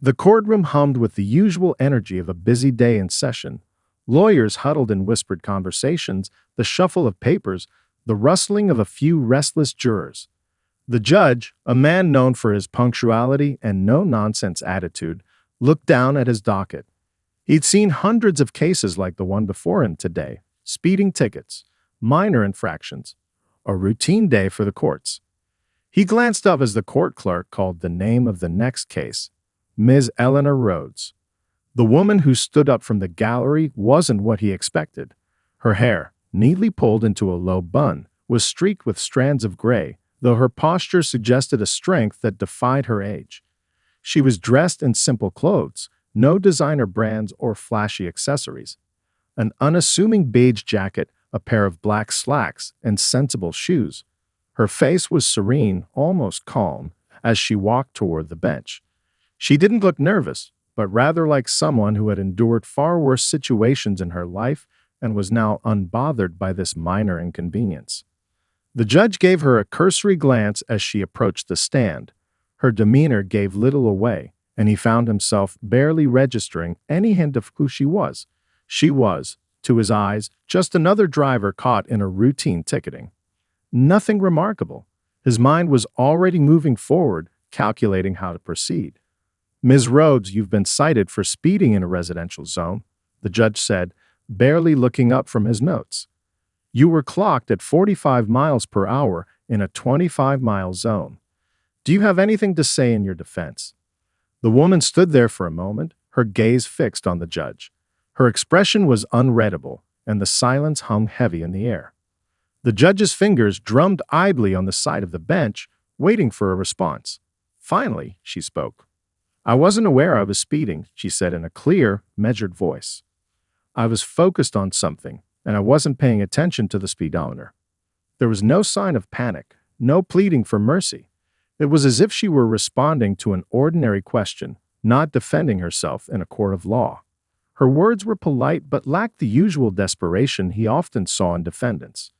The courtroom hummed with the usual energy of a busy day in session. Lawyers huddled in whispered conversations, the shuffle of papers, the rustling of a few restless jurors. The judge, a man known for his punctuality and no-nonsense attitude, looked down at his docket. He'd seen hundreds of cases like the one before him today: speeding tickets, minor infractions, a routine day for the courts. He glanced up as the court clerk called the name of the next case: Ms. Eleanor Rhodes. The woman who stood up from the gallery wasn't what he expected. Her hair, neatly pulled into a low bun, was streaked with strands of gray, though her posture suggested a strength that defied her age. She was dressed in simple clothes, no designer brands or flashy accessories. An unassuming beige jacket, a pair of black slacks, and sensible shoes. Her face was serene, almost calm, as she walked toward the bench. She didn't look nervous, but rather like someone who had endured far worse situations in her life and was now unbothered by this minor inconvenience. The judge gave her a cursory glance as she approached the stand. Her demeanor gave little away, and he found himself barely registering any hint of who she was. She was, to his eyes, just another driver caught in a routine ticketing. Nothing remarkable. His mind was already moving forward, calculating how to proceed. "Ms. Rhodes, you've been cited for speeding in a residential zone," the judge said, barely looking up from his notes. "You were clocked at 45 miles per hour in a 25-mile zone. Do you have anything to say in your defense?" The woman stood there for a moment, her gaze fixed on the judge. Her expression was unreadable, and the silence hung heavy in the air. The judge's fingers drummed idly on the side of the bench, waiting for a response. Finally, she spoke. "I wasn't aware I was speeding," she said in a clear, measured voice. "I was focused on something, and I wasn't paying attention to the speedometer." There was no sign of panic, no pleading for mercy. It was as if she were responding to an ordinary question, not defending herself in a court of law. Her words were polite but lacked the usual desperation he often saw in defendants.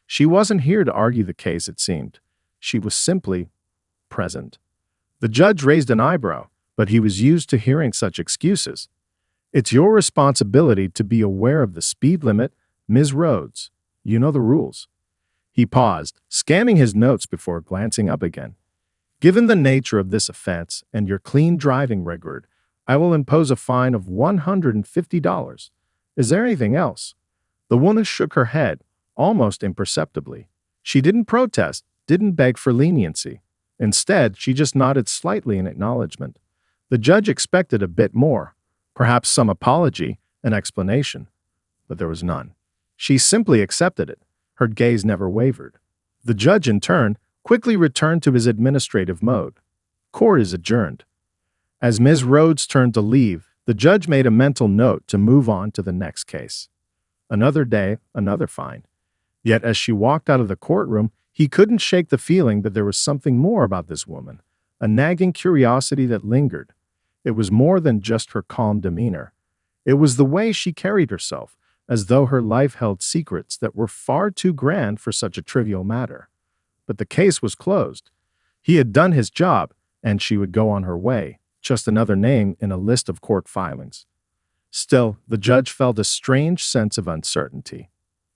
She wasn't here to argue the case, it seemed. She was simply present. The judge raised an eyebrow, but he was used to hearing such excuses. "It's your responsibility to be aware of the speed limit, Ms. Rhodes. You know the rules." He paused, scanning his notes before glancing up again. "Given the nature of this offense and your clean driving record, I will impose a fine of $150. Is there anything else?" The woman shook her head, almost imperceptibly. She didn't protest, didn't beg for leniency. Instead, she just nodded slightly in acknowledgement. The judge expected a bit more, perhaps some apology, an explanation. But there was none. She simply accepted it. Her gaze never wavered. The judge, in turn, quickly returned to his administrative mode. Court is adjourned. As Ms. Rhodes turned to leave, the judge made a mental note to move on to the next case. Another day, another fine. Yet as she walked out of the courtroom, he couldn't shake the feeling that there was something more about this woman, a nagging curiosity that lingered. It was more than just her calm demeanor. It was the way she carried herself, as though her life held secrets that were far too grand for such a trivial matter. But the case was closed. He had done his job, and she would go on her way, just another name in a list of court filings. Still, the judge felt a strange sense of uncertainty.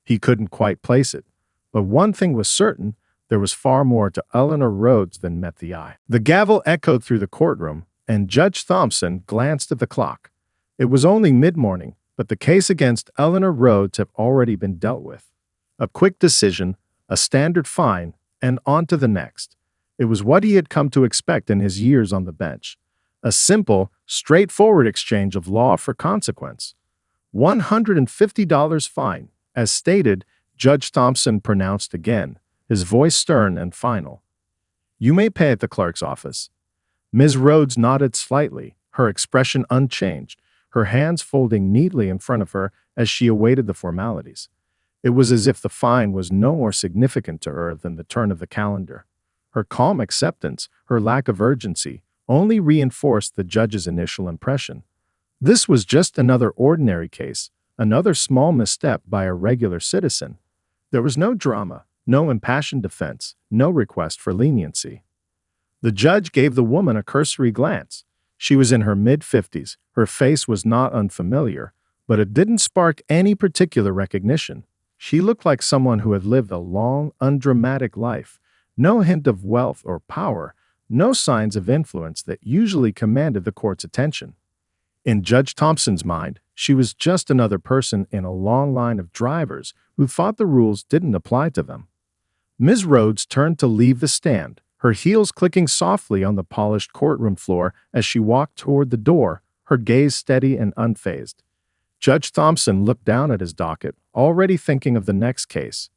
He couldn't quite place it. But one thing was certain: there was far more to Eleanor Rhodes than met the eye. The gavel echoed through the courtroom, and Judge Thompson glanced at the clock. It was only mid-morning, but the case against Eleanor Rhodes had already been dealt with. A quick decision, a standard fine, and on to the next. It was what he had come to expect in his years on the bench. A simple, straightforward exchange of law for consequence. $150 fine. As stated, Judge Thompson pronounced again, his voice stern and final. "You may pay at the clerk's office." Ms. Rhodes nodded slightly, her expression unchanged, her hands folding neatly in front of her as she awaited the formalities. It was as if the fine was no more significant to her than the turn of the calendar. Her calm acceptance, her lack of urgency, only reinforced the judge's initial impression. This was just another ordinary case, another small misstep by a regular citizen. There was no drama, no impassioned defense, no request for leniency. The judge gave the woman a cursory glance. She was in her mid-50s. Her face was not unfamiliar, but it didn't spark any particular recognition. She looked like someone who had lived a long, undramatic life. No hint of wealth or power, no signs of influence that usually commanded the court's attention. In Judge Thompson's mind, she was just another person in a long line of drivers who thought the rules didn't apply to them. Ms. Rhodes turned to leave the stand, her heels clicking softly on the polished courtroom floor as she walked toward the door, her gaze steady and unfazed. Judge Thompson looked down at his docket, already thinking of the next case.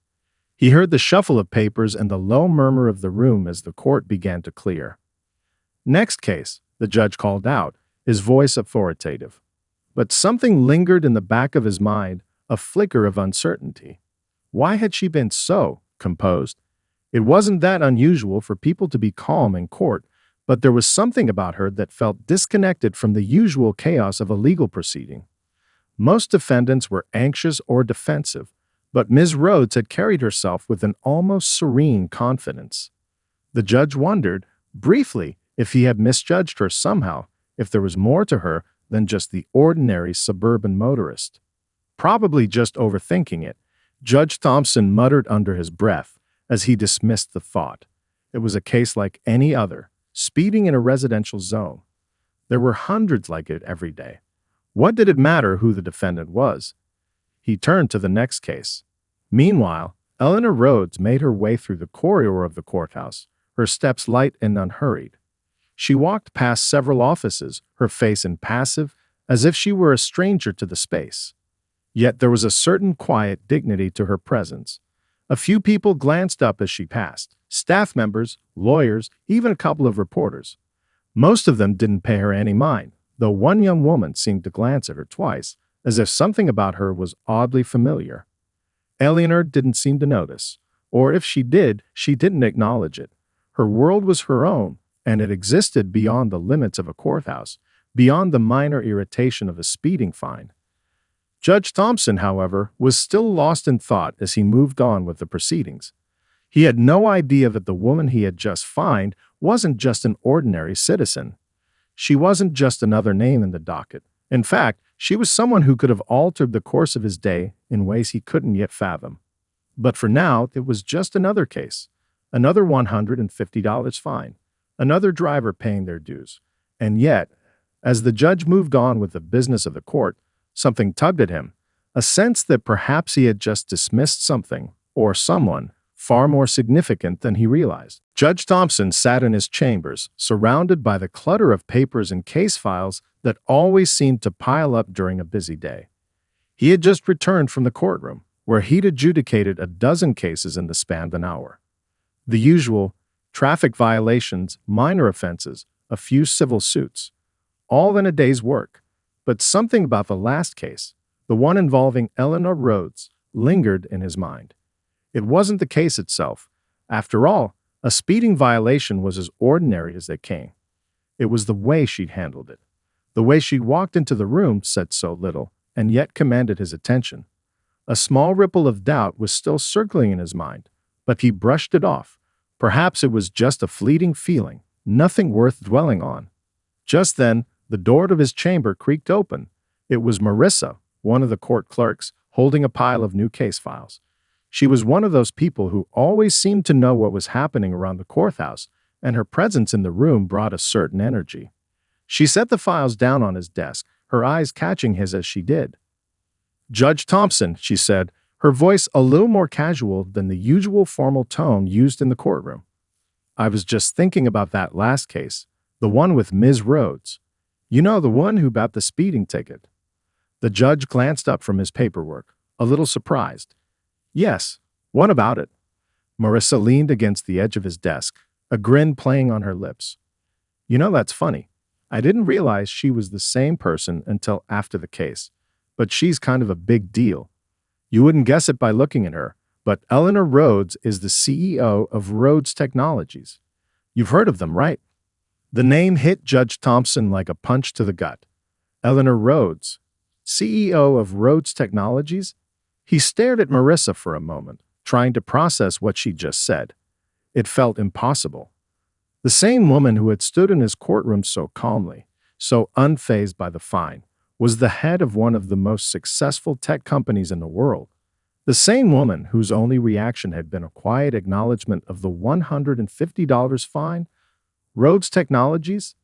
He heard the shuffle of papers and the low murmur of the room as the court began to clear. "Next case," the judge called out, his voice authoritative. But something lingered in the back of his mind, a flicker of uncertainty. Why had she been so composed? It wasn't that unusual for people to be calm in court, but there was something about her that felt disconnected from the usual chaos of a legal proceeding. Most defendants were anxious or defensive, but Ms. Rhodes had carried herself with an almost serene confidence. The judge wondered, briefly, if he had misjudged her somehow, if there was more to her than just the ordinary suburban motorist. Probably just overthinking it, Judge Thompson muttered under his breath as he dismissed the thought. It was a case like any other, speeding in a residential zone. There were hundreds like it every day. What did it matter who the defendant was? He turned to the next case. Meanwhile, Eleanor Rhodes made her way through the corridor of the courthouse, her steps light and unhurried. She walked past several offices, her face impassive, as if she were a stranger to the space. Yet there was a certain quiet dignity to her presence. A few people glanced up as she passed, staff members, lawyers, even a couple of reporters. Most of them didn't pay her any mind, though one young woman seemed to glance at her twice, as if something about her was oddly familiar. Eleanor didn't seem to notice, or if she did, she didn't acknowledge it. Her world was her own, and it existed beyond the limits of a courthouse, beyond the minor irritation of a speeding fine. Judge Thompson, however, was still lost in thought as he moved on with the proceedings. He had no idea that the woman he had just fined wasn't just an ordinary citizen. She wasn't just another name in the docket. In fact, she was someone who could have altered the course of his day in ways he couldn't yet fathom. But for now, it was just another case, another $150 fine, another driver paying their dues. And yet, as the judge moved on with the business of the court, something tugged at him, a sense that perhaps he had just dismissed something, or someone, far more significant than he realized. Judge Thompson sat in his chambers, surrounded by the clutter of papers and case files that always seemed to pile up during a busy day. He had just returned from the courtroom, where he'd adjudicated a dozen cases in the span of an hour. The usual traffic violations, minor offenses, a few civil suits, all in a day's work. But something about the last case, the one involving Eleanor Rhodes, lingered in his mind. It wasn't the case itself. After all, a speeding violation was as ordinary as they came. It was the way she'd handled it. The way she'd walked into the room said so little, and yet commanded his attention. A small ripple of doubt was still circling in his mind, but he brushed it off. Perhaps it was just a fleeting feeling, nothing worth dwelling on. Just then, the door of his chamber creaked open. It was Marissa, one of the court clerks, holding a pile of new case files. She was one of those people who always seemed to know what was happening around the courthouse, and her presence in the room brought a certain energy. She set the files down on his desk, her eyes catching his as she did. "Judge Thompson," she said, her voice a little more casual than the usual formal tone used in the courtroom. "I was just thinking about that last case, the one with Ms. Rhodes. You know, the one who got the speeding ticket." The judge glanced up from his paperwork, a little surprised. "Yes, what about it?" Marissa leaned against the edge of his desk, a grin playing on her lips. "You know, that's funny. I didn't realize she was the same person until after the case, but she's kind of a big deal. You wouldn't guess it by looking at her, but Eleanor Rhodes is the CEO of Rhodes Technologies. You've heard of them, right?" The name hit Judge Thompson like a punch to the gut. Eleanor Rhodes, CEO of Rhodes Technologies? He stared at Marissa for a moment, trying to process what she just said. It felt impossible. The same woman who had stood in his courtroom so calmly, so unfazed by the fine, was the head of one of the most successful tech companies in the world. The same woman whose only reaction had been a quiet acknowledgement of the $150 fine. Rhodes Technologies?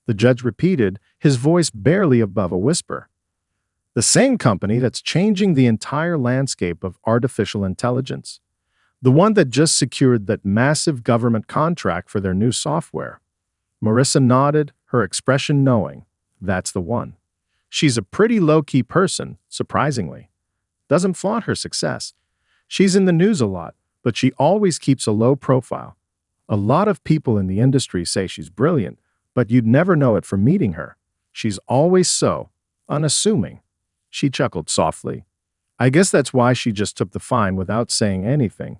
The judge repeated, his voice barely above a whisper. The same company that's changing the entire landscape of artificial intelligence. The one that just secured that massive government contract for their new software. Marissa nodded, her expression knowing. That's the one. She's a pretty low-key person, surprisingly. Doesn't flaunt her success. She's in the news a lot, but she always keeps a low profile. A lot of people in the industry say she's brilliant, but you'd never know it from meeting her. She's always so unassuming. She chuckled softly. I guess that's why she just took the fine without saying anything.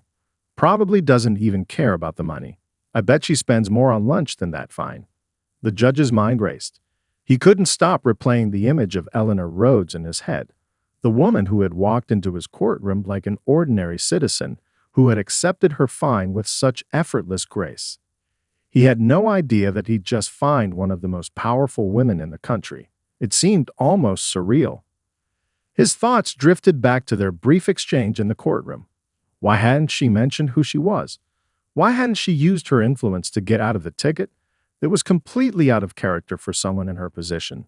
Probably doesn't even care about the money. I bet she spends more on lunch than that fine. The judge's mind raced. He couldn't stop replaying the image of Eleanor Rhodes in his head, the woman who had walked into his courtroom like an ordinary citizen, who had accepted her fine with such effortless grace. He had no idea that he'd just fined one of the most powerful women in the country. It seemed almost surreal. His thoughts drifted back to their brief exchange in the courtroom. Why hadn't she mentioned who she was? Why hadn't she used her influence to get out of the ticket? It was completely out of character for someone in her position.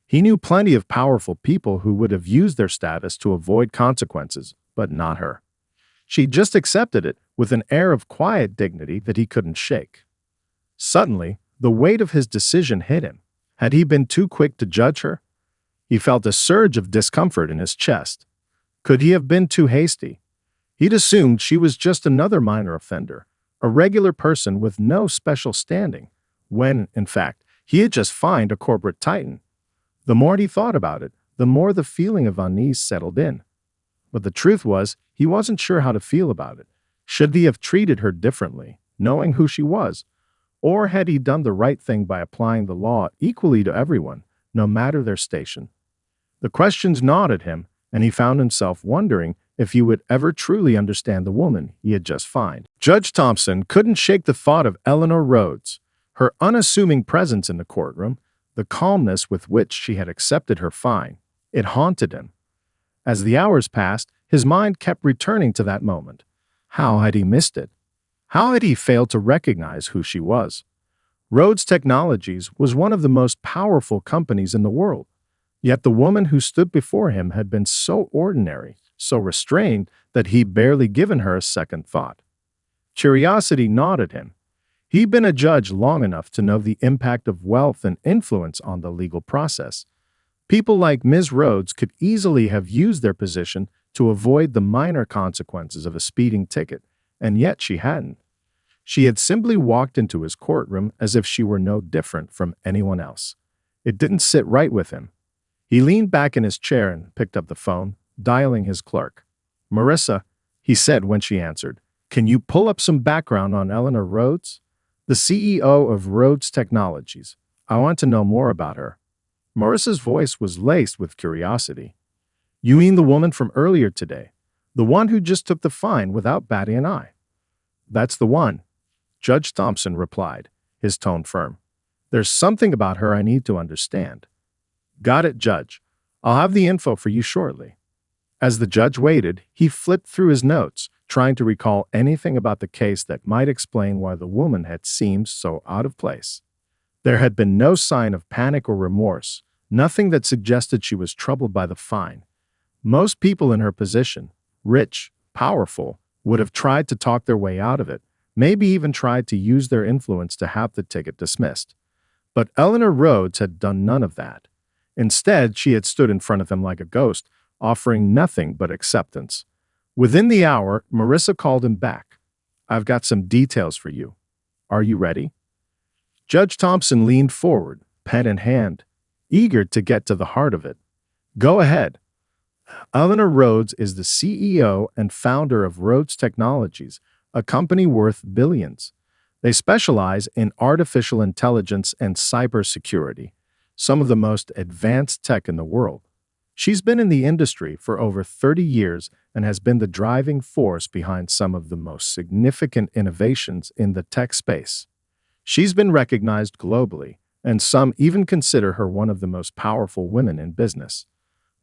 He knew plenty of powerful people who would have used their status to avoid consequences, but not her. She just accepted it with an air of quiet dignity that he couldn't shake. Suddenly, the weight of his decision hit him. Had he been too quick to judge her? He felt a surge of discomfort in his chest. Could he have been too hasty? He'd assumed she was just another minor offender, a regular person with no special standing, when, in fact, he had just fined a corporate titan. The more he thought about it, the more the feeling of unease settled in. But the truth was, he wasn't sure how to feel about it. Should he have treated her differently, knowing who she was? Or had he done the right thing by applying the law equally to everyone, no matter their station? The questions gnawed at him, and he found himself wondering if he would ever truly understand the woman he had just fined. Judge Thompson couldn't shake the thought of Eleanor Rhodes, her unassuming presence in the courtroom, the calmness with which she had accepted her fine. It haunted him. As the hours passed, his mind kept returning to that moment. How had he missed it? How had he failed to recognize who she was? Rhodes Technologies was one of the most powerful companies in the world. Yet the woman who stood before him had been so ordinary, so restrained, that he'd barely given her a second thought. Curiosity gnawed at him. He'd been a judge long enough to know the impact of wealth and influence on the legal process. People like Ms. Rhodes could easily have used their position to avoid the minor consequences of a speeding ticket, and yet she hadn't. She had simply walked into his courtroom as if she were no different from anyone else. It didn't sit right with him. He leaned back in his chair and picked up the phone, dialing his clerk. "Marissa," he said when she answered, "can you pull up some background on Eleanor Rhodes? The CEO of Rhodes Technologies. I want to know more about her." Marissa's voice was laced with curiosity. "You mean the woman from earlier today? The one who just took the fine without batting an eye?" "That's the one," Judge Thompson replied, his tone firm. "There's something about her I need to understand." "Got it, Judge. I'll have the info for you shortly." As the judge waited, he flipped through his notes, trying to recall anything about the case that might explain why the woman had seemed so out of place. There had been no sign of panic or remorse, nothing that suggested she was troubled by the fine. Most people in her position, rich, powerful, would have tried to talk their way out of it, maybe even tried to use their influence to have the ticket dismissed. But Eleanor Rhodes had done none of that. Instead, she had stood in front of him like a ghost, offering nothing but acceptance. Within the hour, Marissa called him back. "I've got some details for you. Are you ready?" Judge Thompson leaned forward, pen in hand, eager to get to the heart of it. "Go ahead." Eleanor Rhodes is the CEO and founder of Rhodes Technologies, a company worth billions. They specialize in artificial intelligence and cybersecurity, some of the most advanced tech in the world. She's been in the industry for over 30 years and has been the driving force behind some of the most significant innovations in the tech space. She's been recognized globally, and some even consider her one of the most powerful women in business.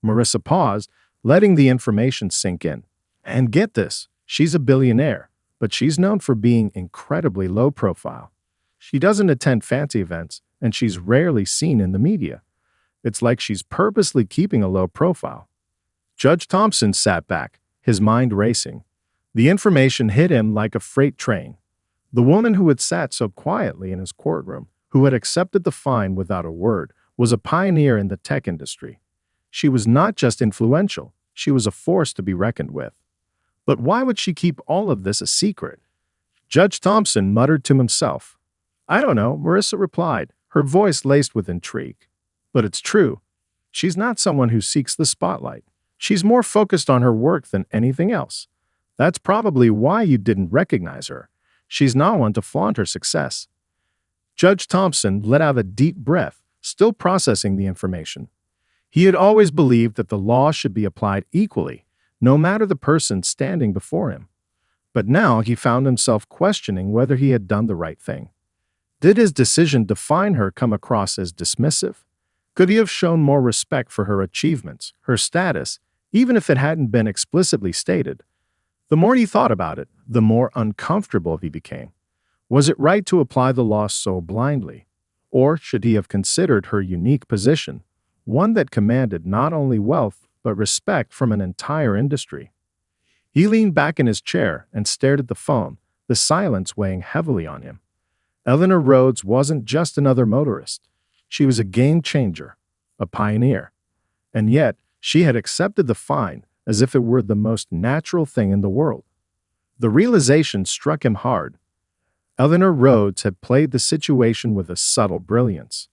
Marissa paused, letting the information sink in. And get this, she's a billionaire, but she's known for being incredibly low profile. She doesn't attend fancy events, and she's rarely seen in the media. It's like she's purposely keeping a low profile. Judge Thompson sat back, his mind racing. The information hit him like a freight train. The woman who had sat so quietly in his courtroom, who had accepted the fine without a word, was a pioneer in the tech industry. She was not just influential, she was a force to be reckoned with. But why would she keep all of this a secret? Judge Thompson muttered to himself. I don't know, Marissa replied, her voice laced with intrigue. But it's true. She's not someone who seeks the spotlight. She's more focused on her work than anything else. That's probably why you didn't recognize her. She's not one to flaunt her success. Judge Thompson let out a deep breath, still processing the information. He had always believed that the law should be applied equally, no matter the person standing before him. But now he found himself questioning whether he had done the right thing. Did his decision to fine her come across as dismissive? Could he have shown more respect for her achievements, her status, even if it hadn't been explicitly stated? The more he thought about it, the more uncomfortable he became. Was it right to apply the law so blindly? Or should he have considered her unique position, one that commanded not only wealth but respect from an entire industry? He leaned back in his chair and stared at the phone, the silence weighing heavily on him. Eleanor Rhodes wasn't just another motorist. She was a game changer, a pioneer. And yet, she had accepted the fine as if it were the most natural thing in the world. The realization struck him hard. Eleanor Rhodes had played the situation with a subtle brilliance.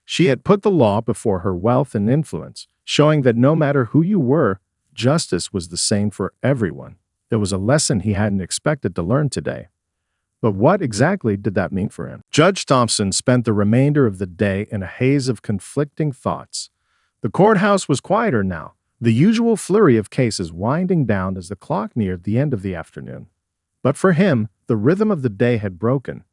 She had put the law before her wealth and influence, showing that no matter who you were, justice was the same for everyone. It was a lesson he hadn't expected to learn today. But what exactly did that mean for him? Judge Thompson spent the remainder of the day in a haze of conflicting thoughts. The courthouse was quieter now, the usual flurry of cases winding down as the clock neared the end of the afternoon. But for him, the rhythm of the day had broken.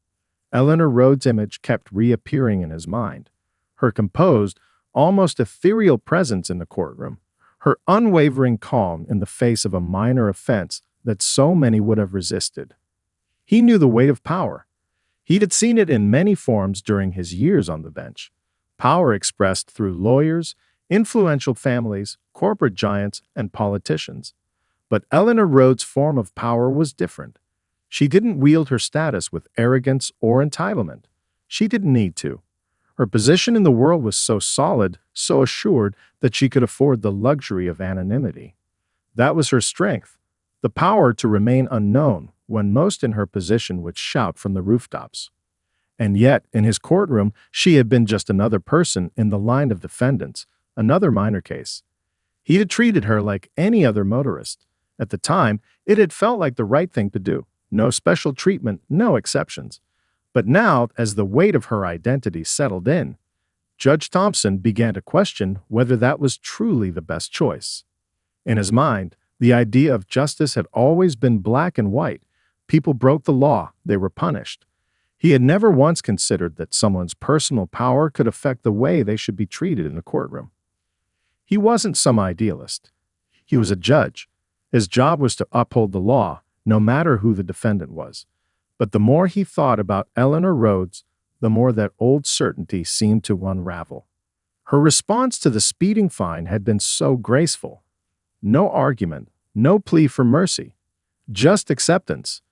Eleanor Rhodes' image kept reappearing in his mind. Her composed, almost ethereal presence in the courtroom, her unwavering calm in the face of a minor offense that so many would have resisted. He knew the weight of power. He had seen it in many forms during his years on the bench. Power expressed through lawyers, influential families, corporate giants, and politicians. But Eleanor Rhodes' form of power was different. She didn't wield her status with arrogance or entitlement. She didn't need to. Her position in the world was so solid, so assured, that she could afford the luxury of anonymity. That was her strength, the power to remain unknown when most in her position would shout from the rooftops. And yet, in his courtroom, she had been just another person in the line of defendants, another minor case. He had treated her like any other motorist. At the time, it had felt like the right thing to do. No special treatment, no exceptions. But now, as the weight of her identity settled in, Judge Thompson began to question whether that was truly the best choice. In his mind, the idea of justice had always been black and white. People broke the law, they were punished. He had never once considered that someone's personal power could affect the way they should be treated in the courtroom. He wasn't some idealist. He was a judge. His job was to uphold the law, no matter who the defendant was. But the more he thought about Eleanor Rhodes, the more that old certainty seemed to unravel. Her response to the speeding fine had been so graceful. No argument, no plea for mercy, just acceptance.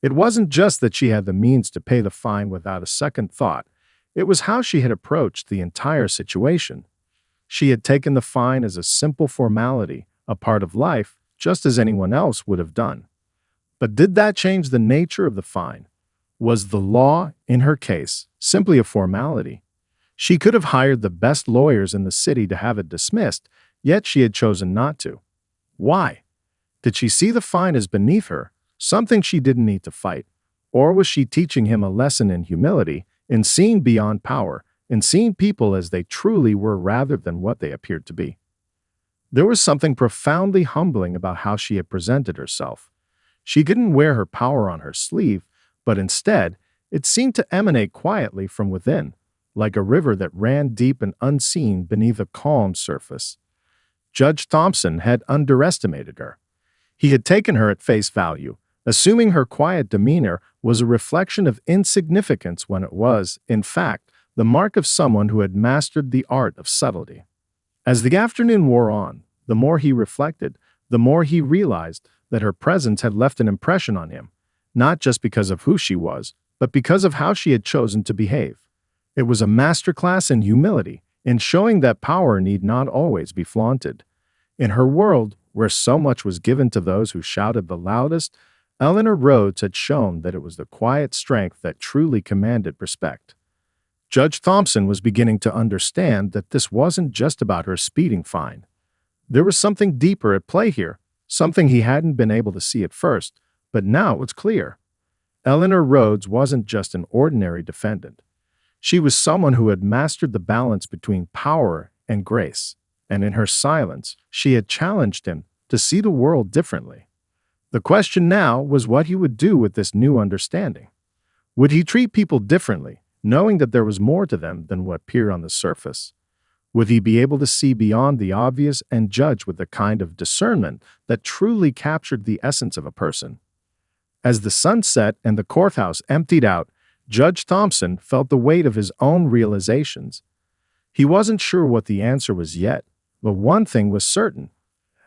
It wasn't just that she had the means to pay the fine without a second thought. It was how she had approached the entire situation. She had taken the fine as a simple formality, a part of life, just as anyone else would have done. But did that change the nature of the fine? Was the law, in her case, simply a formality? She could have hired the best lawyers in the city to have it dismissed, yet she had chosen not to. Why? Did she see the fine as beneath her, something she didn't need to fight? Or was she teaching him a lesson in humility, in seeing beyond power, in seeing people as they truly were rather than what they appeared to be? There was something profoundly humbling about how she had presented herself. She didn't wear her power on her sleeve, but instead, it seemed to emanate quietly from within, like a river that ran deep and unseen beneath a calm surface. Judge Thompson had underestimated her. He had taken her at face value, assuming her quiet demeanor was a reflection of insignificance when it was, in fact, the mark of someone who had mastered the art of subtlety. As the afternoon wore on, the more he reflected, the more he realized that her presence had left an impression on him, not just because of who she was, but because of how she had chosen to behave. It was a masterclass in humility, in showing that power need not always be flaunted. In her world, where so much was given to those who shouted the loudest, Eleanor Rhodes had shown that it was the quiet strength that truly commanded respect. Judge Thompson was beginning to understand that this wasn't just about her speeding fine. There was something deeper at play here, something he hadn't been able to see at first, but now it was clear. Eleanor Rhodes wasn't just an ordinary defendant. She was someone who had mastered the balance between power and grace, and in her silence, she had challenged him to see the world differently. The question now was what he would do with this new understanding. Would he treat people differently, knowing that there was more to them than what appeared on the surface? Would he be able to see beyond the obvious and judge with the kind of discernment that truly captured the essence of a person? As the sun set and the courthouse emptied out, Judge Thompson felt the weight of his own realizations. He wasn't sure what the answer was yet, but one thing was certain.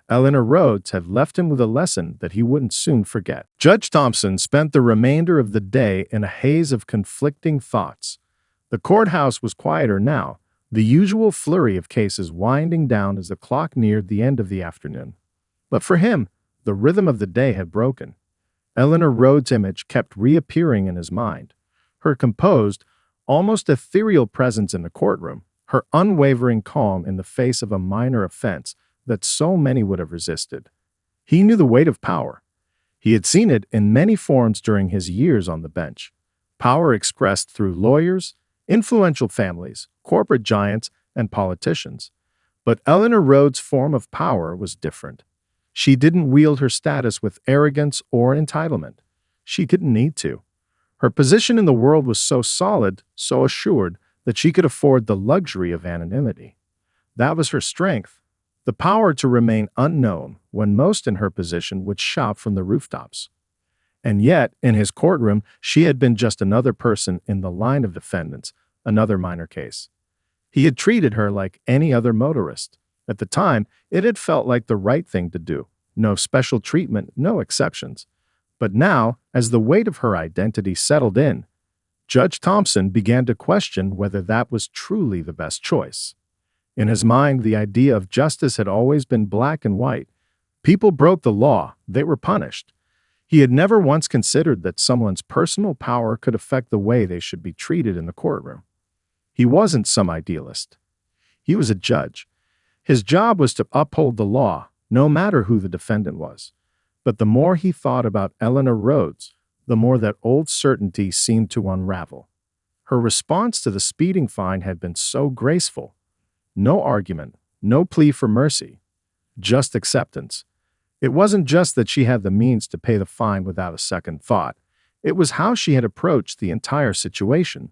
Eleanor Rhodes had left him with a lesson that he wouldn't soon forget. Judge Thompson spent the remainder of the day in a haze of conflicting thoughts. The courthouse was quieter now, the usual flurry of cases winding down as the clock neared the end of the afternoon. But for him, the rhythm of the day had broken. Eleanor Rhodes' image kept reappearing in his mind. Her composed, almost ethereal presence in the courtroom, her unwavering calm in the face of a minor offense that so many would have resisted. He knew the weight of power. He had seen it in many forms during his years on the bench. Power expressed through lawyers, influential families, corporate giants, and politicians. But Eleanor Rhodes' form of power was different. She didn't wield her status with arrogance or entitlement. She didn't need to. Her position in the world was so solid, so assured, that she could afford the luxury of anonymity. That was her strength, the power to remain unknown when most in her position would shout from the rooftops. And yet, in his courtroom, she had been just another person in the line of defendants, another minor case. He had treated her like any other motorist. At the time, it had felt like the right thing to do. No special treatment, no exceptions. But now, as the weight of her identity settled in, Judge Thompson began to question whether that was truly the best choice. In his mind, the idea of justice had always been black and white. People broke the law, they were punished. He had never once considered that someone's personal power could affect the way they should be treated in the courtroom. He wasn't some idealist. He was a judge. His job was to uphold the law, no matter who the defendant was. But the more he thought about Eleanor Rhodes, the more that old certainty seemed to unravel. Her response to the speeding fine had been so graceful. No argument, no plea for mercy, just acceptance. It wasn't just that she had the means to pay the fine without a second thought. It was how she had approached the entire situation.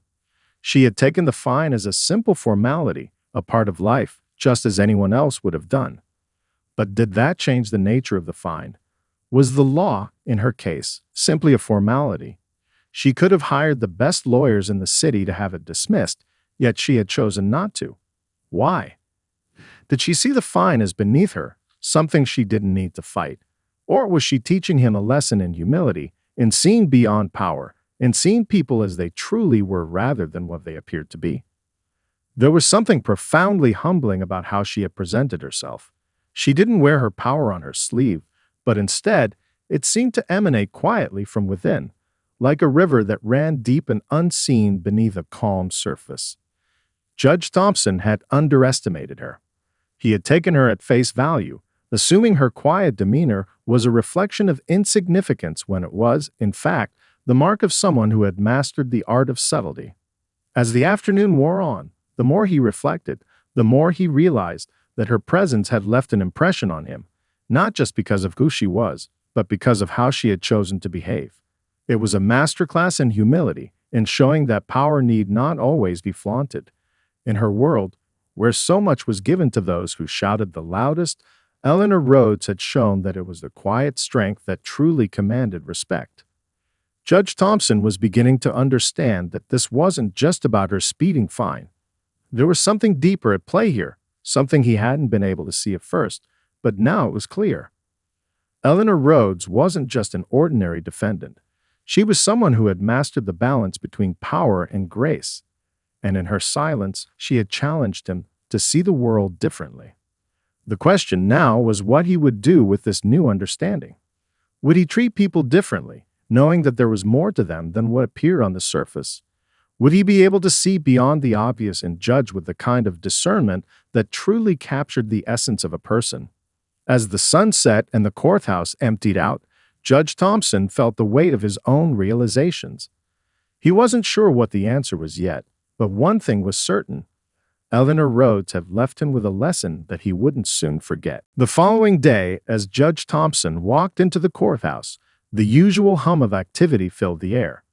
She had taken the fine as a simple formality, a part of life, just as anyone else would have done. But did that change the nature of the fine? Was the law, in her case, simply a formality? She could have hired the best lawyers in the city to have it dismissed, yet she had chosen not to. Why? Did she see the fine as beneath her, something she didn't need to fight? Or was she teaching him a lesson in humility, in seeing beyond power, in seeing people as they truly were rather than what they appeared to be? There was something profoundly humbling about how she had presented herself. She didn't wear her power on her sleeve, but instead, it seemed to emanate quietly from within, like a river that ran deep and unseen beneath a calm surface. Judge Thompson had underestimated her. He had taken her at face value, assuming her quiet demeanor was a reflection of insignificance when it was, in fact, the mark of someone who had mastered the art of subtlety. As the afternoon wore on, the more he reflected, the more he realized that her presence had left an impression on him, not just because of who she was, but because of how she had chosen to behave. It was a masterclass in humility, in showing that power need not always be flaunted. In her world, where so much was given to those who shouted the loudest, Eleanor Rhodes had shown that it was the quiet strength that truly commanded respect. Judge Thompson was beginning to understand that this wasn't just about her speeding fine. There was something deeper at play here, something he hadn't been able to see at first, but now it was clear. Eleanor Rhodes wasn't just an ordinary defendant. She was someone who had mastered the balance between power and grace, and in her silence, she had challenged him to see the world differently. The question now was what he would do with this new understanding. Would he treat people differently, knowing that there was more to them than what appeared on the surface? Would he be able to see beyond the obvious and judge with the kind of discernment that truly captured the essence of a person? As the sun set and the courthouse emptied out, Judge Thompson felt the weight of his own realizations. He wasn't sure what the answer was yet, but one thing was certain. Eleanor Rhodes had left him with a lesson that he wouldn't soon forget. The following day, as Judge Thompson walked into the courthouse, the usual hum of activity filled the air.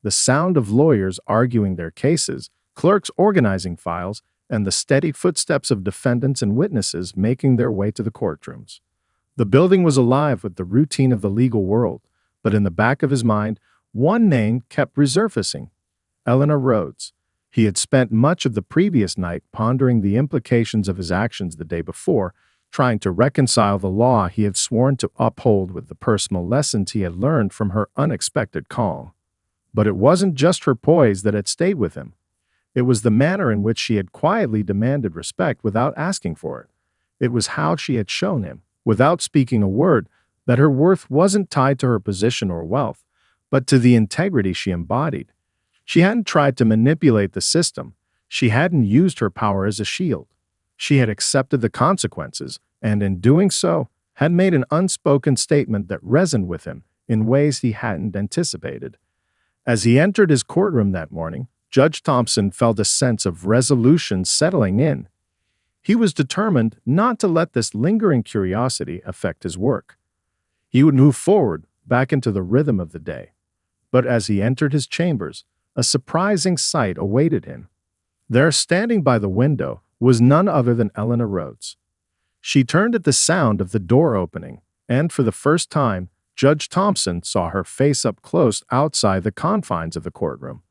The sound of lawyers arguing their cases, clerks organizing files, and the steady footsteps of defendants and witnesses making their way to the courtrooms. The building was alive with the routine of the legal world, but in the back of his mind, one name kept resurfacing: Eleanor Rhodes. He had spent much of the previous night pondering the implications of his actions the day before, trying to reconcile the law he had sworn to uphold with the personal lessons he had learned from her unexpected calm. But it wasn't just her poise that had stayed with him. It was the manner in which she had quietly demanded respect without asking for it. It was how she had shown him, without speaking a word, that her worth wasn't tied to her position or wealth, but to the integrity she embodied. She hadn't tried to manipulate the system. She hadn't used her power as a shield. She had accepted the consequences, and in doing so, had made an unspoken statement that resonated with him in ways he hadn't anticipated. As he entered his courtroom that morning, Judge Thompson felt a sense of resolution settling in. He was determined not to let this lingering curiosity affect his work. He would move forward, back into the rhythm of the day. But as he entered his chambers, a surprising sight awaited him. There, standing by the window, was none other than Eleanor Rhodes. She turned at the sound of the door opening, and for the first time, Judge Thompson saw her face up close outside the confines of the courtroom.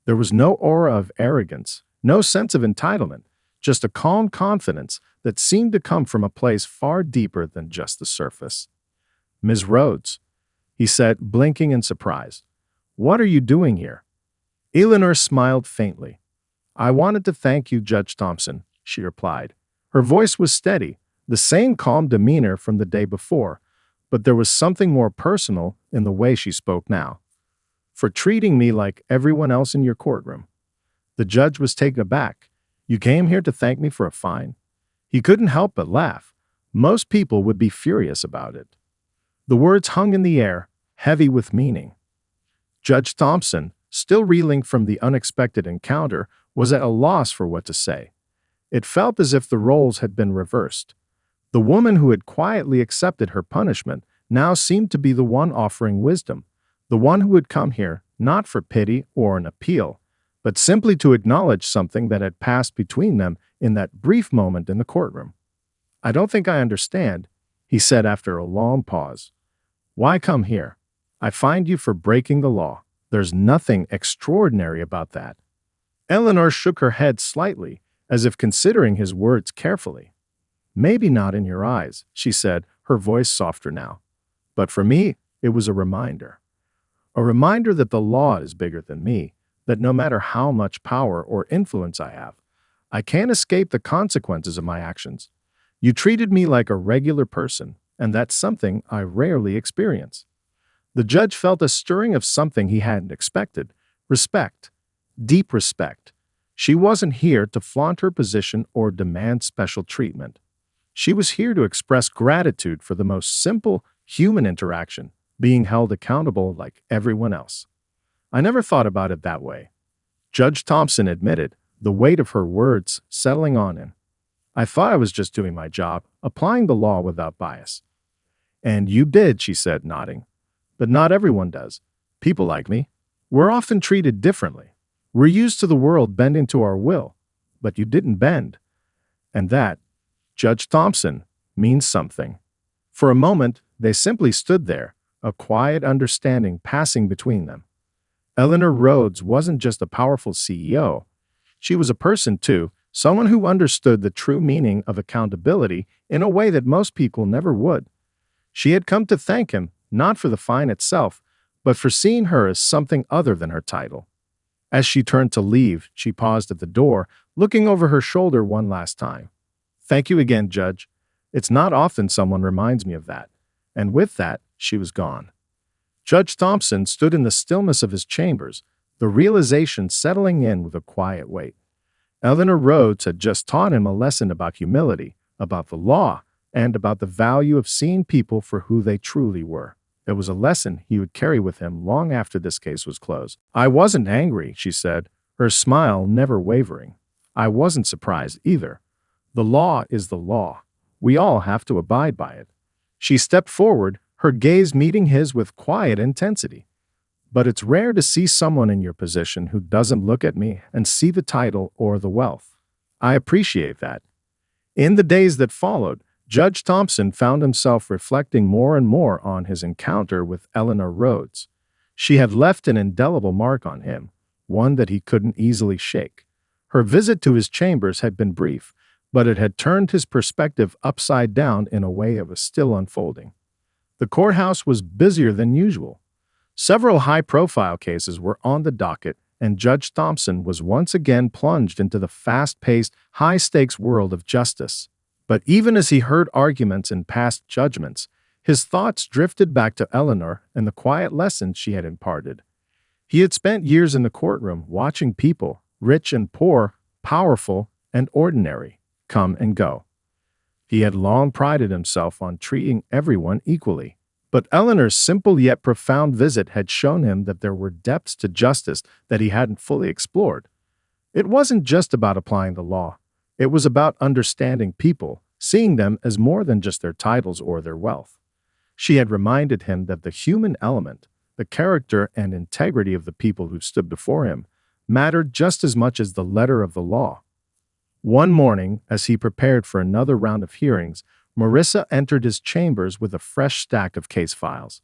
There was no aura of arrogance, no sense of entitlement, just a calm confidence that seemed to come from a place far deeper than just the surface. "Ms. Rhodes," he said, blinking in surprise. "What are you doing here?" Eleanor smiled faintly. "I wanted to thank you, Judge Thompson," she replied. Her voice was steady, the same calm demeanor from the day before, but there was something more personal in the way she spoke now. "For treating me like everyone else in your courtroom." The judge was taken aback. "You came here to thank me for a fine?" He couldn't help but laugh. Most people would be furious about it. The words hung in the air, heavy with meaning. Judge Thompson, still reeling from the unexpected encounter, was at a loss for what to say. It felt as if the roles had been reversed. The woman who had quietly accepted her punishment now seemed to be the one offering wisdom, the one who had come here not for pity or an appeal, but simply to acknowledge something that had passed between them in that brief moment in the courtroom. "I don't think I understand," he said after a long pause. "Why come here? I find you for breaking the law. There's nothing extraordinary about that." Eleanor shook her head slightly, as if considering his words carefully. "Maybe not in your eyes," she said, her voice softer now. "But for me, it was a reminder. A reminder that the law is bigger than me, that no matter how much power or influence I have, I can't escape the consequences of my actions. You treated me like a regular person, and that's something I rarely experience." The judge felt a stirring of something he hadn't expected: respect, deep respect. She wasn't here to flaunt her position or demand special treatment. She was here to express gratitude for the most simple human interaction, being held accountable like everyone else. "I never thought about it that way," Judge Thompson admitted, the weight of her words settling on him. "I thought I was just doing my job, applying the law without bias." "And you did," she said, nodding. "But not everyone does. People like me. We're often treated differently. We're used to the world bending to our will, but you didn't bend. And that, Judge Thompson, means something. For a moment, they simply stood there, a quiet understanding passing between them. Eleanor Rhodes wasn't just a powerful CEO. She was a person, too, someone who understood the true meaning of accountability in a way that most people never would. She had come to thank him, not for the fine itself, but for seeing her as something other than her title. As she turned to leave, she paused at the door, looking over her shoulder one last time. Thank you again, Judge. It's not often someone reminds me of that. And with that, she was gone. Judge Thompson stood in the stillness of his chambers, the realization settling in with a quiet weight. Eleanor Rhodes had just taught him a lesson about humility, about the law, and about the value of seeing people for who they truly were. It was a lesson he would carry with him long after this case was closed. I wasn't angry, she said, her smile never wavering. I wasn't surprised either. The law is the law. We all have to abide by it. She stepped forward, her gaze meeting his with quiet intensity. But it's rare to see someone in your position who doesn't look at me and see the title or the wealth. I appreciate that. In the days that followed, Judge Thompson found himself reflecting more and more on his encounter with Eleanor Rhodes. She had left an indelible mark on him, one that he couldn't easily shake. Her visit to his chambers had been brief, but it had turned his perspective upside down in a way that was still unfolding. The courthouse was busier than usual. Several high-profile cases were on the docket, and Judge Thompson was once again plunged into the fast-paced, high-stakes world of justice. But even as he heard arguments and passed judgments, his thoughts drifted back to Eleanor and the quiet lessons she had imparted. He had spent years in the courtroom watching people, rich and poor, powerful and ordinary, come and go. He had long prided himself on treating everyone equally. But Eleanor's simple yet profound visit had shown him that there were depths to justice that he hadn't fully explored. It wasn't just about applying the law. It was about understanding people, seeing them as more than just their titles or their wealth. She had reminded him that the human element, the character and integrity of the people who stood before him, mattered just as much as the letter of the law. One morning, as he prepared for another round of hearings, Marissa entered his chambers with a fresh stack of case files.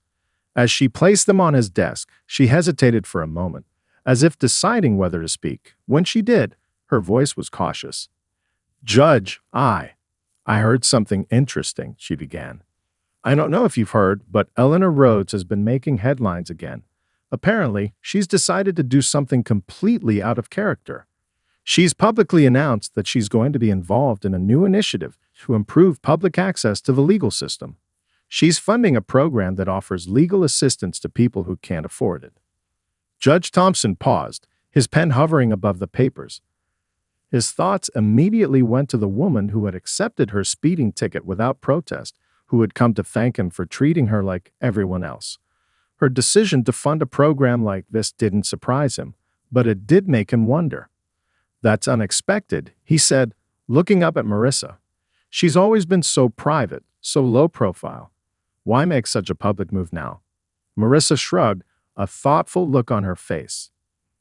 As she placed them on his desk, she hesitated for a moment, as if deciding whether to speak. When she did, her voice was cautious. Judge, I heard something interesting, she began. I don't know if you've heard, but Eleanor Rhodes has been making headlines again. Apparently, she's decided to do something completely out of character. She's publicly announced that she's going to be involved in a new initiative to improve public access to the legal system. She's funding a program that offers legal assistance to people who can't afford it. Judge Thompson paused, his pen hovering above the papers. His thoughts immediately went to the woman who had accepted her speeding ticket without protest, who had come to thank him for treating her like everyone else. Her decision to fund a program like this didn't surprise him, but it did make him wonder. That's unexpected, he said, looking up at Marissa. She's always been so private, so low profile. Why make such a public move now? Marissa shrugged, a thoughtful look on her face.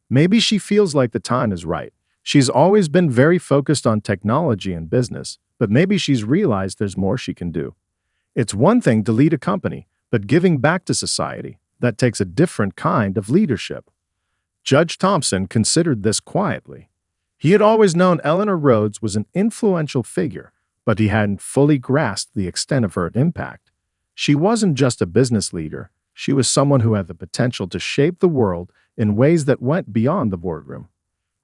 Maybe she feels like the time is right. She's always been very focused on technology and business, but maybe she's realized there's more she can do. It's one thing to lead a company, but giving back to society, that takes a different kind of leadership. Judge Thompson considered this quietly. He had always known Eleanor Rhodes was an influential figure, but he hadn't fully grasped the extent of her impact. She wasn't just a business leader. She was someone who had the potential to shape the world in ways that went beyond the boardroom.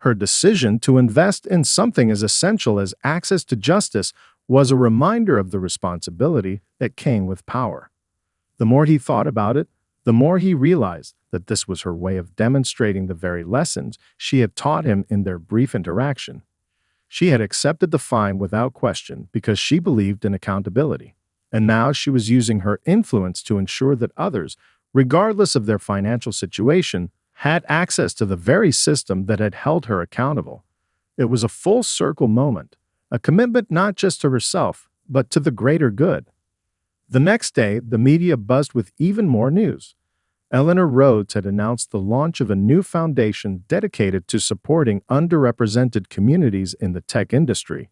Her decision to invest in something as essential as access to justice was a reminder of the responsibility that came with power. The more he thought about it, the more he realized that this was her way of demonstrating the very lessons she had taught him in their brief interaction. She had accepted the fine without question because she believed in accountability, and now she was using her influence to ensure that others, regardless of their financial situation, had access to the very system that had held her accountable. It was a full-circle moment, a commitment not just to herself, but to the greater good. The next day, the media buzzed with even more news. Eleanor Rhodes had announced the launch of a new foundation dedicated to supporting underrepresented communities in the tech industry,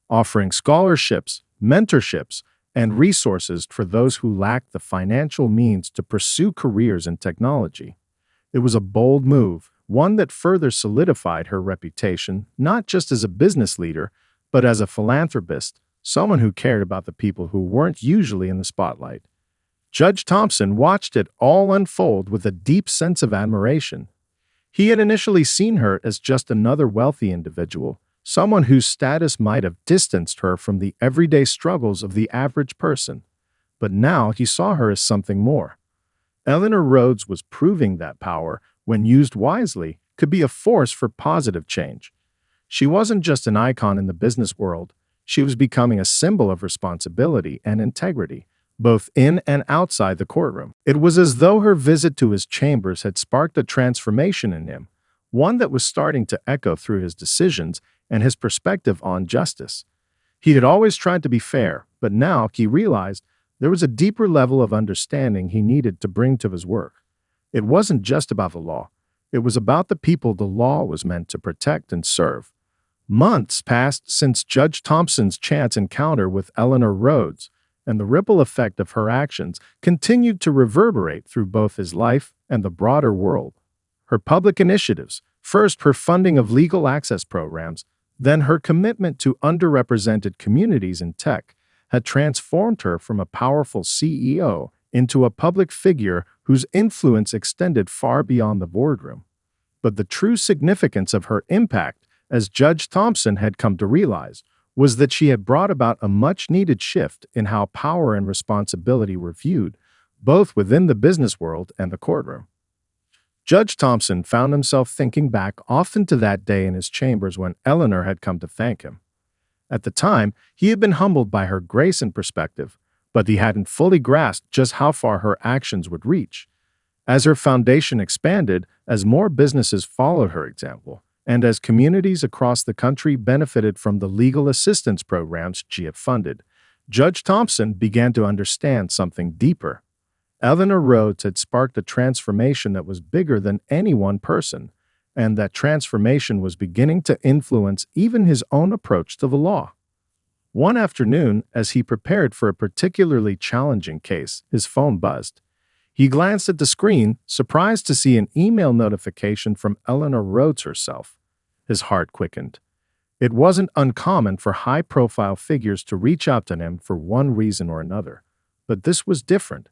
offering scholarships, mentorships, and resources for those who lack the financial means to pursue careers in technology. It was a bold move, one that further solidified her reputation not just as a business leader, but as a philanthropist, someone who cared about the people who weren't usually in the spotlight. Judge Thompson watched it all unfold with a deep sense of admiration. He had initially seen her as just another wealthy individual, someone whose status might have distanced her from the everyday struggles of the average person. But now he saw her as something more. Eleanor Rhodes was proving that power, when used wisely, could be a force for positive change. She wasn't just an icon in the business world, she was becoming a symbol of responsibility and integrity, both in and outside the courtroom. It was as though her visit to his chambers had sparked a transformation in him, one that was starting to echo through his decisions and his perspective on justice. He had always tried to be fair, but now he realized there was a deeper level of understanding he needed to bring to his work. It wasn't just about the law. It was about the people the law was meant to protect and serve. Months passed since Judge Thompson's chance encounter with Eleanor Rhodes, and the ripple effect of her actions continued to reverberate through both his life and the broader world. Her public initiatives, first her funding of legal access programs, then her commitment to underrepresented communities in tech, had transformed her from a powerful CEO into a public figure whose influence extended far beyond the boardroom. But the true significance of her impact, as Judge Thompson had come to realize, was that she had brought about a much-needed shift in how power and responsibility were viewed, both within the business world and the courtroom. Judge Thompson found himself thinking back often to that day in his chambers when Eleanor had come to thank him. At the time, he had been humbled by her grace and perspective, but he hadn't fully grasped just how far her actions would reach. As her foundation expanded, as more businesses followed her example, and as communities across the country benefited from the legal assistance programs she had funded, Judge Thompson began to understand something deeper. Eleanor Rhodes had sparked a transformation that was bigger than any one person, and that transformation was beginning to influence even his own approach to the law. One afternoon, as he prepared for a particularly challenging case, his phone buzzed. He glanced at the screen, surprised to see an email notification from Eleanor Rhodes herself. His heart quickened. It wasn't uncommon for high-profile figures to reach out to him for one reason or another, but this was different.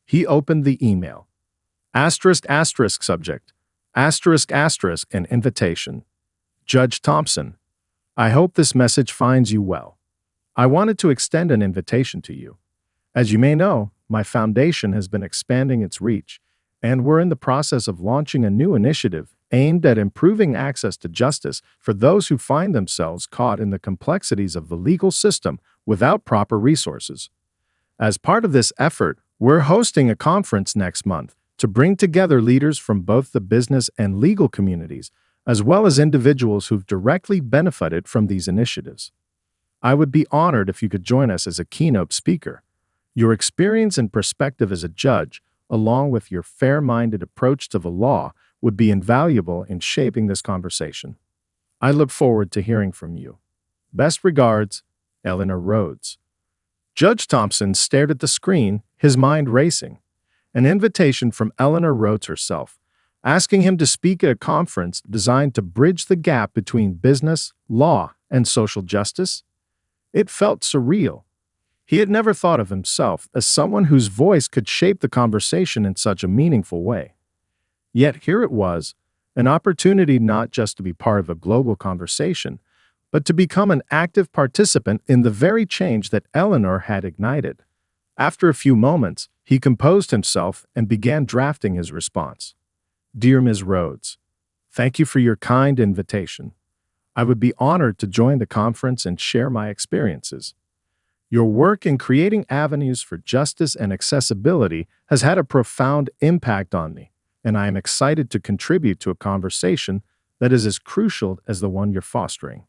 He opened the email. Subject. An invitation. Judge Thompson, I hope this message finds you well. I wanted to extend an invitation to you. As you may know, my foundation has been expanding its reach, and we're in the process of launching a new initiative aimed at improving access to justice for those who find themselves caught in the complexities of the legal system without proper resources. As part of this effort, we're hosting a conference next month to bring together leaders from both the business and legal communities, as well as individuals who've directly benefited from these initiatives. I would be honored if you could join us as a keynote speaker. Your experience and perspective as a judge, along with your fair-minded approach to the law, would be invaluable in shaping this conversation. I look forward to hearing from you. Best regards, Eleanor Rhodes. Judge Thompson stared at the screen, his mind racing. An invitation from Eleanor Rhodes herself, asking him to speak at a conference designed to bridge the gap between business, law, and social justice? It felt surreal. He had never thought of himself as someone whose voice could shape the conversation in such a meaningful way. Yet here it was, an opportunity not just to be part of a global conversation, but to become an active participant in the very change that Eleanor had ignited. After a few moments, he composed himself and began drafting his response. Dear Ms. Rhodes, thank you for your kind invitation. I would be honored to join the conference and share my experiences. Your work in creating avenues for justice and accessibility has had a profound impact on me, and I am excited to contribute to a conversation that is as crucial as the one you're fostering.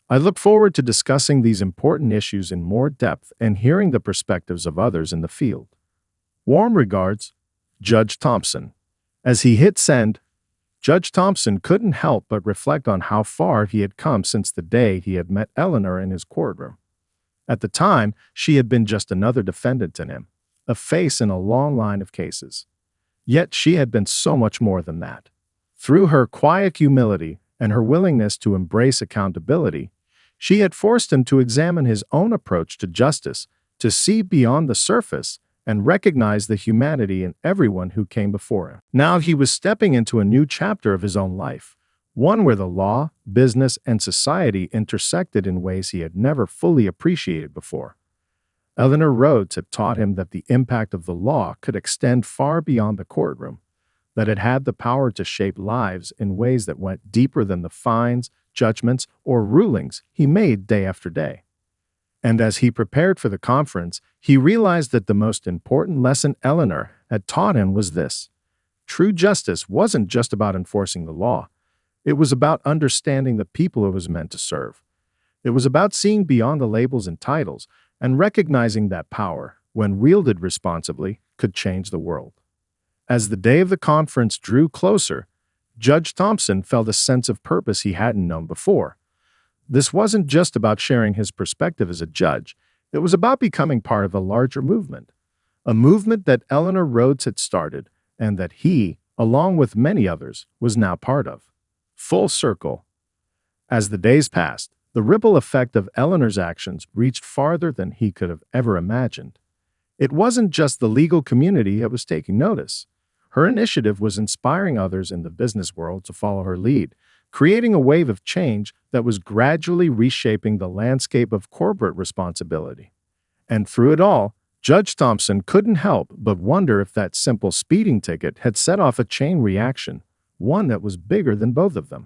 I look forward to discussing these important issues in more depth and hearing the perspectives of others in the field. Warm regards, Judge Thompson. As he hit send, Judge Thompson couldn't help but reflect on how far he had come since the day he had met Eleanor in his courtroom. At the time, she had been just another defendant to him, a face in a long line of cases. Yet she had been so much more than that. Through her quiet humility and her willingness to embrace accountability, she had forced him to examine his own approach to justice, to see beyond the surface and recognize the humanity in everyone who came before him. Now he was stepping into a new chapter of his own life, one where the law, business, and society intersected in ways he had never fully appreciated before. Eleanor Rhodes had taught him that the impact of the law could extend far beyond the courtroom, that it had the power to shape lives in ways that went deeper than the fines, judgments, or rulings he made day after day. And as he prepared for the conference, he realized that the most important lesson Eleanor had taught him was this: true justice wasn't just about enforcing the law. It was about understanding the people it was meant to serve. It was about seeing beyond the labels and titles and recognizing that power, when wielded responsibly, could change the world. As the day of the conference drew closer, Judge Thompson felt a sense of purpose he hadn't known before. This wasn't just about sharing his perspective as a judge. It was about becoming part of a larger movement, a movement that Eleanor Rhodes had started and that he, along with many others, was now part of. Full circle. As the days passed, the ripple effect of Eleanor's actions reached farther than he could have ever imagined. It wasn't just the legal community that was taking notice. Her initiative was inspiring others in the business world to follow her lead, creating a wave of change that was gradually reshaping the landscape of corporate responsibility. And through it all, Judge Thompson couldn't help but wonder if that simple speeding ticket had set off a chain reaction, one that was bigger than both of them.